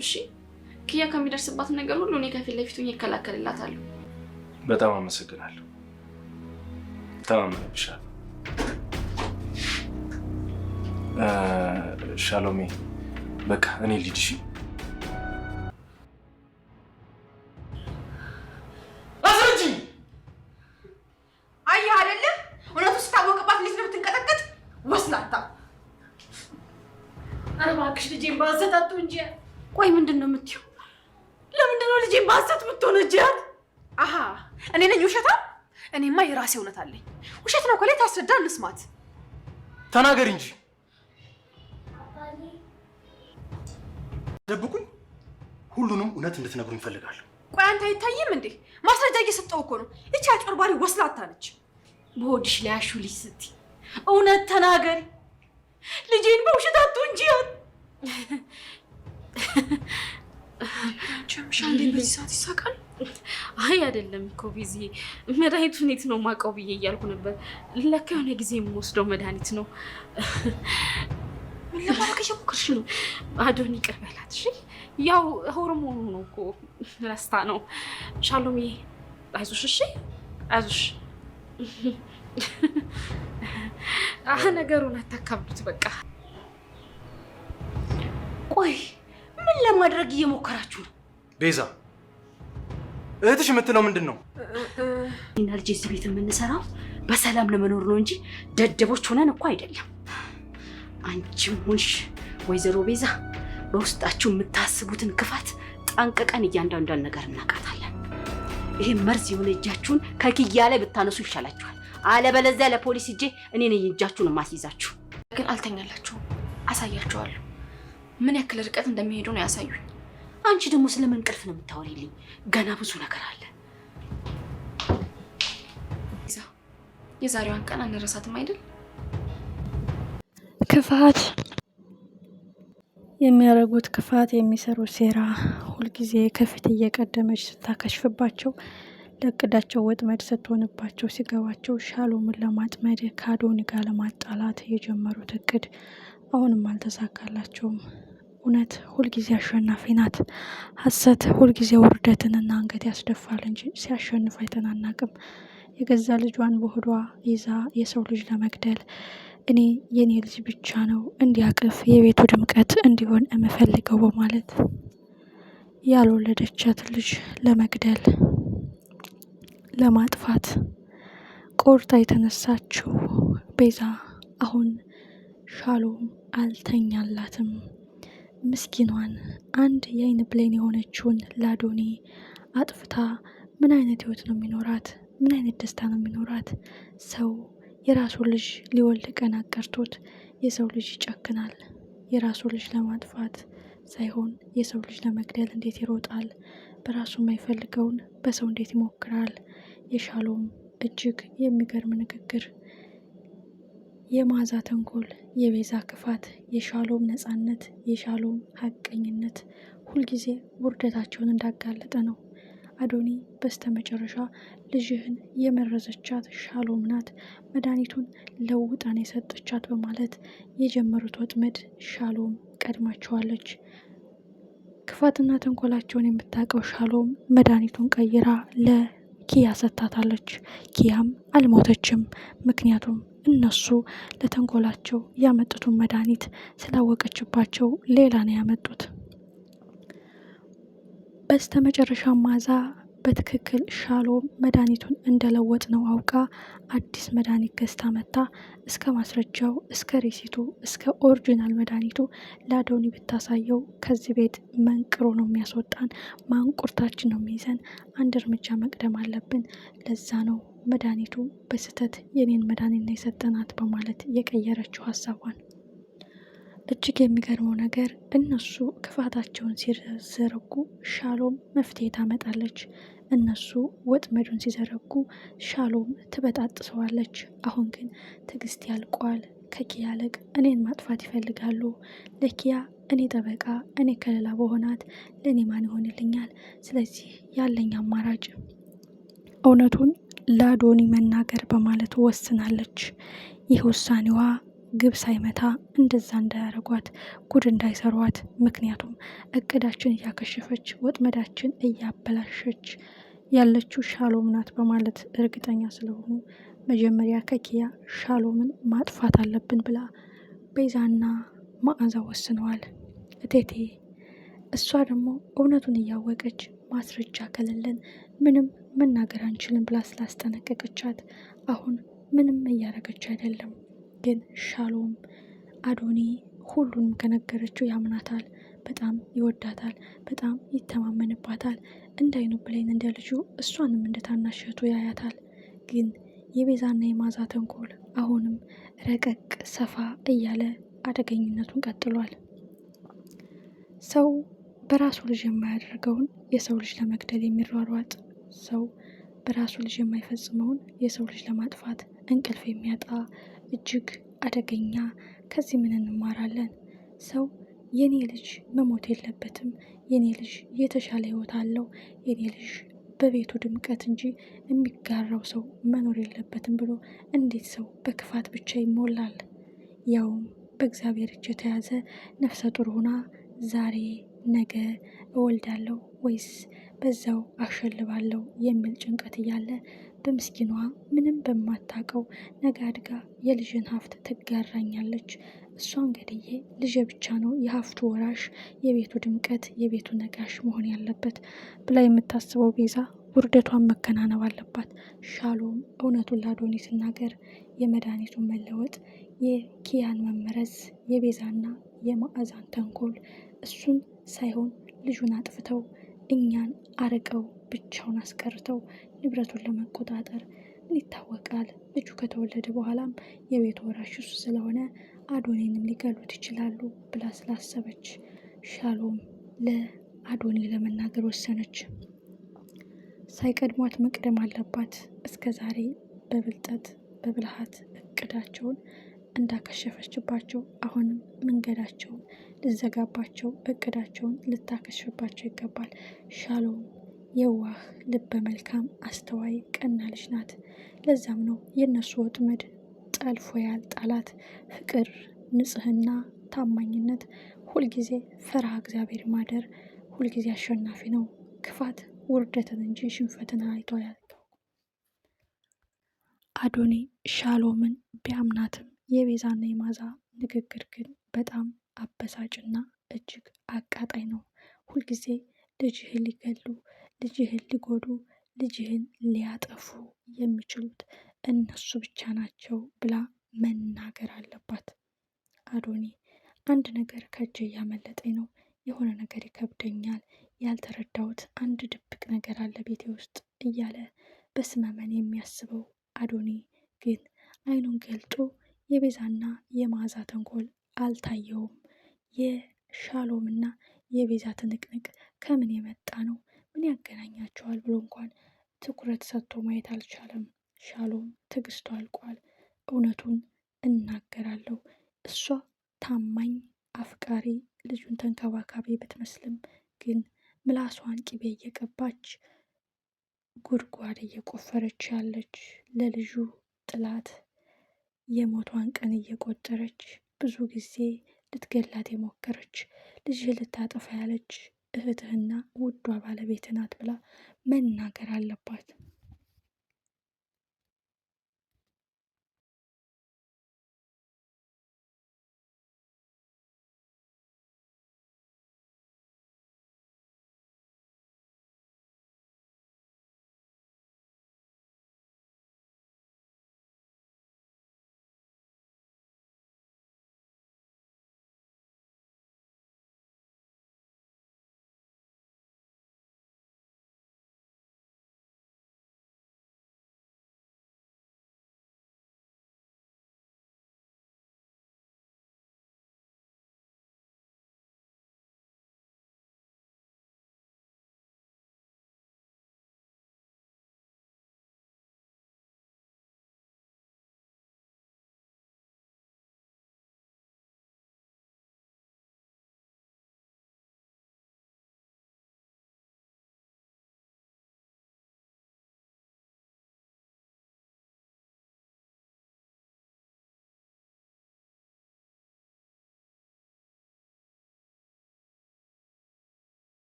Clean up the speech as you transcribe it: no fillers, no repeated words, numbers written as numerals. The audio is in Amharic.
እሺ ኪያ ከሚደርስባት ነገር ሁሉ እኔ ከፊት ለፊቱ እከላከልላታለሁ። በጣም አመሰግናለሁ። ተማመንብሻለሁ። ሻሎሜ በቃ እኔ ልጅሽ አስረጂ። አየህ አይደለ? እውነቱ ሲታወቅባት እንዴት ነው የምትንቀጠቀጥ? ወስላታ። ኧረ እባክሽ ልጄን በሐሰት አትወንጂ። ቆይ ምንድን ነው የምትይው? ለምንድን ነው ልጄን በሐሰት የምትወነጅያት? አሃ እኔ ነኝ ውሸታም? እኔማ የራሴ እውነት አለኝ። ውሸት ነው ከላይ ታስረዳ እንስማት። ተናገሪ እንጂ ደብቁኝ። ሁሉንም እውነት እንድትነግሩኝ እፈልጋለሁ። ቆይ አንተ አይታይም እንዴ? ማስረጃ እየሰጠው እኮ ነው። እቺ አጭበርባሪ ወስላታ ነች። በሆድሽ ላይ አሹልሽ ስትይ እውነት ተናገሪ። ልጄን በውሸት አትወንጂያት። ጀምሻ እንዴ በዚህ ሰዓት ይሳቃል? አይ አይደለም እኮ ቢዚ መድኃኒቱን የት ነው ማውቀው ብዬ እያልኩ ነበር። ለካ የሆነ ጊዜ የምወስደው መድኃኒት ነው። ምን ለማድረግ እየሞከርሽ ነው? አዶኒ ይቅር በላት እሺ። ያው ሆርሞኑ ነው እኮ ረስታ ነው። ሻሎሜ አይዞሽ እሺ፣ አይዞሽ። ነገሩን አታካብዱት በቃ። ቆይ ምን ለማድረግ እየሞከራችሁ ነው? ቤዛ እህትሽ የምትለው ምንድን ነው? እና ልጄ እዚህ ቤት የምንሰራው በሰላም ለመኖር ነው እንጂ ደደቦች ሆነን እኮ አይደለም። አንቺም ሆንሽ ወይዘሮ ቤዛ በውስጣችሁ የምታስቡትን ክፋት ጠንቅቀን እያንዳንዷን ነገር እናውቃታለን። ይሄ መርዝ የሆነ እጃችሁን ከኪያ ላይ ብታነሱ ይሻላችኋል። አለበለዚያ ለፖሊስ እጄ እኔ ነኝ እጃችሁን የማስይዛችሁ። ግን አልተኛላችሁም፣ አሳያችኋለሁ። ምን ያክል ርቀት እንደሚሄዱ ነው ያሳዩኝ። አንቺ ደግሞ ስለምን እንቅልፍ ነው የምታወሪልኝ? ገና ብዙ ነገር አለ። የዛሬዋን ቀን አንረሳትም አይደል? ክፋት የሚያደርጉት ክፋት የሚሰሩት ሴራ ሁልጊዜ ከፊት እየቀደመች ስታከሽፍባቸው ለእቅዳቸው ወጥመድ ስትሆንባቸው ሲገባቸው ሻሎምን ለማጥመድ ከአዶኒ ጋር ለማጣላት የጀመሩት እቅድ አሁንም አልተሳካላቸውም። እውነት ሁልጊዜ አሸናፊ ናት። ሐሰት ሁልጊዜ ውርደትንና አንገት ያስደፋል እንጂ ሲያሸንፍ አይተናናቅም። የገዛ ልጇን በሆዷ ይዛ የሰው ልጅ ለመግደል እኔ የኔ ልጅ ብቻ ነው እንዲያቅፍ የቤቱ ድምቀት እንዲሆን የምፈልገው በማለት ያልወለደቻት ልጅ ለመግደል ለማጥፋት ቆርጣ የተነሳችው ቤዛ አሁን ሻሎም አልተኛላትም። ምስኪኗን አንድ የአይን ብሌን የሆነችውን ለአዶኒ አጥፍታ ምን አይነት ህይወት ነው የሚኖራት? ምን አይነት ደስታ ነው የሚኖራት? ሰው የራሱ ልጅ ሊወልድ ቀን አቀርቶት የሰው ልጅ ይጨክናል። የራሱ ልጅ ለማጥፋት ሳይሆን የሰው ልጅ ለመግደል እንዴት ይሮጣል? በራሱ የማይፈልገውን በሰው እንዴት ይሞክራል? የሻሎም እጅግ የሚገርም ንግግር፣ የማዛ ተንኮል፣ የቤዛ ክፋት፣ የሻሎም ነጻነት፣ የሻሎም ሀቀኝነት ሁልጊዜ ውርደታቸውን እንዳጋለጠ ነው። አዶኒ በስተመጨረሻ ልጅህን የመረዘቻት ሻሎም ናት፣ መድኃኒቱን ለውጣን የሰጠቻት በማለት የጀመሩት ወጥመድ ሻሎም ቀድማቸዋለች። ክፋትና ተንኮላቸውን የምታውቀው ሻሎም መድኃኒቱን ቀይራ ለኪያ ሰጥታታለች። ኪያም አልሞተችም። ምክንያቱም እነሱ ለተንኮላቸው ያመጡትን መድኃኒት ስላወቀችባቸው ሌላ ነው ያመጡት። በስተመጨረሻ ማዛ በትክክል ሻሎም መድኃኒቱን እንደለወጥ ነው አውቃ አዲስ መድኃኒት ገዝታ መታ እስከ ማስረጃው እስከ ሪሲቱ እስከ ኦሪጂናል መድኃኒቱ ለአዶኒ ብታሳየው ከዚህ ቤት መንቅሮ ነው የሚያስወጣን፣ ማንቁርታችን ነው የሚይዘን፣ አንድ እርምጃ መቅደም አለብን። ለዛ ነው መድኃኒቱ በስህተት የኔን መድኃኒት ነው የሰጠናት በማለት የቀየረችው ሀሳቧን። እጅግ የሚገርመው ነገር እነሱ ክፋታቸውን ሲዘረጉ ሻሎም መፍትሄ ታመጣለች። እነሱ ወጥመዱን ሲዘረጉ ሻሎም ትበጣጥሰዋለች። አሁን ግን ትዕግስት ያልቋል። ከኪያ ይልቅ እኔን ማጥፋት ይፈልጋሉ። ለኪያ እኔ ጠበቃ፣ እኔ ከለላ በሆናት ለእኔ ማን ይሆንልኛል? ስለዚህ ያለኝ አማራጭ እውነቱን ለአዶኒ መናገር በማለት ወስናለች። ይህ ውሳኔዋ ግብ ሳይመታ እንደዛ እንዳያረጓት፣ ጉድ እንዳይሰሯት። ምክንያቱም እቅዳችን እያከሸፈች ወጥመዳችን እያበላሸች ያለችው ሻሎም ናት በማለት እርግጠኛ ስለሆኑ መጀመሪያ ከኪያ ሻሎምን ማጥፋት አለብን ብላ ቤዛና መዓዛ ወስነዋል። እቴቴ እሷ ደግሞ እውነቱን እያወቀች ማስረጃ ከሌለን ምንም መናገር አንችልም ብላ ስላስጠነቀቀቻት አሁን ምንም እያደረገች አይደለም። ግን ሻሎም አዶኒ ሁሉንም ከነገረችው ያምናታል። በጣም ይወዳታል፣ በጣም ይተማመንባታል። እንዳይኑ ብሌን እንደ ልጁ እሷንም እንደ ታናሽ እህቱ ያያታል። ግን የቤዛና የማዛ ተንኮል አሁንም ረቀቅ ሰፋ እያለ አደገኝነቱን ቀጥሏል። ሰው በራሱ ልጅ የማያደርገውን የሰው ልጅ ለመግደል የሚሯሯጥ ሰው በራሱ ልጅ የማይፈጽመውን የሰው ልጅ ለማጥፋት እንቅልፍ የሚያጣ እጅግ አደገኛ። ከዚህ ምን እንማራለን? ሰው የኔ ልጅ መሞት የለበትም፣ የኔ ልጅ የተሻለ ህይወት አለው፣ የኔ ልጅ በቤቱ ድምቀት እንጂ የሚጋራው ሰው መኖር የለበትም ብሎ እንዴት ሰው በክፋት ብቻ ይሞላል? ያውም በእግዚአብሔር እጅ የተያዘ ነፍሰ ጡር ሆና ዛሬ ነገ እወልዳለሁ ወይስ በዛው አሸልባለሁ የሚል ጭንቀት እያለ በምስኪኗ ምንም በማታቀው ነገ አድጋ የልጅን ሀብት ትጋራኛለች፣ እሷን ገድዬ ልጄ ብቻ ነው የሀብቱ ወራሽ፣ የቤቱ ድምቀት፣ የቤቱ ነጋሽ መሆን ያለበት ብላ የምታስበው ቤዛ ውርደቷን መከናነብ አለባት። ሻሎም እውነቱን ለአዶኒ ሲናገር የመድኃኒቱን መለወጥ፣ የኪያን መመረዝ፣ የቤዛና የመዓዛን ተንኮል እሱን ሳይሆን ልጁን አጥፍተው እኛን አርቀው ብቻውን አስቀርተው ንብረቱን ለመቆጣጠር ምን ይታወቃል፣ ልጁ ከተወለደ በኋላም የቤቱ ወራሽ እሱ ስለሆነ አዶኒንም ሊገሉት ይችላሉ ብላ ስላሰበች ሻሎም ለአዶኒ ለመናገር ወሰነች። ሳይቀድሟት መቅደም አለባት። እስከ ዛሬ በብልጠት በብልሃት እቅዳቸውን እንዳከሸፈችባቸው አሁንም መንገዳቸውን ልዘጋባቸው፣ እቅዳቸውን ልታከሽፍባቸው ይገባል። ሻሎም የዋህ ልበ መልካም አስተዋይ ቀና ልጅ ናት። ለዛም ነው የእነሱ ወጥመድ ጠልፎ ያልጣላት። ፍቅር፣ ንጽህና፣ ታማኝነት፣ ሁልጊዜ ፈርሃ እግዚአብሔር ማደር፣ ሁልጊዜ አሸናፊ ነው። ክፋት ውርደትን እንጂ ሽንፈትን አይቶ ያልከው። አዶኒ ሻሎምን ቢያምናትም የቤዛና የማዛ ንግግር ግን በጣም አበሳጭና እጅግ አቃጣይ ነው። ሁልጊዜ ልጅህን ሊገሉ፣ ልጅህን ሊጎዱ፣ ልጅህን ሊያጠፉ የሚችሉት እነሱ ብቻ ናቸው ብላ መናገር አለባት። አዶኒ አንድ ነገር ከእጅ እያመለጠኝ ነው፣ የሆነ ነገር ይከብደኛል፣ ያልተረዳሁት አንድ ድብቅ ነገር አለ ቤቴ ውስጥ እያለ በስመመን የሚያስበው አዶኒ ግን አይኑን ገልጦ የቤዛና የመዓዛ ተንኮል አልታየውም። የሻሎምና የቤዛ ትንቅንቅ ከምን የመጣ ነው? ምን ያገናኛቸዋል ብሎ እንኳን ትኩረት ሰጥቶ ማየት አልቻለም። ሻሎም ትዕግስቱ አልቋል። እውነቱን እናገራለሁ፣ እሷ ታማኝ አፍቃሪ፣ ልጁን ተንከባካቢ ብትመስልም ግን ምላሷን ቅቤ እየቀባች ጉድጓድ እየቆፈረች ያለች፣ ለልጁ ጥላት የሞቷን ቀን እየቆጠረች ብዙ ጊዜ ልትገላት የሞከረች፣ ልጅህ ልታጠፋ ያለች እህትህና ውዷ ባለቤት ናት ብላ መናገር አለባት።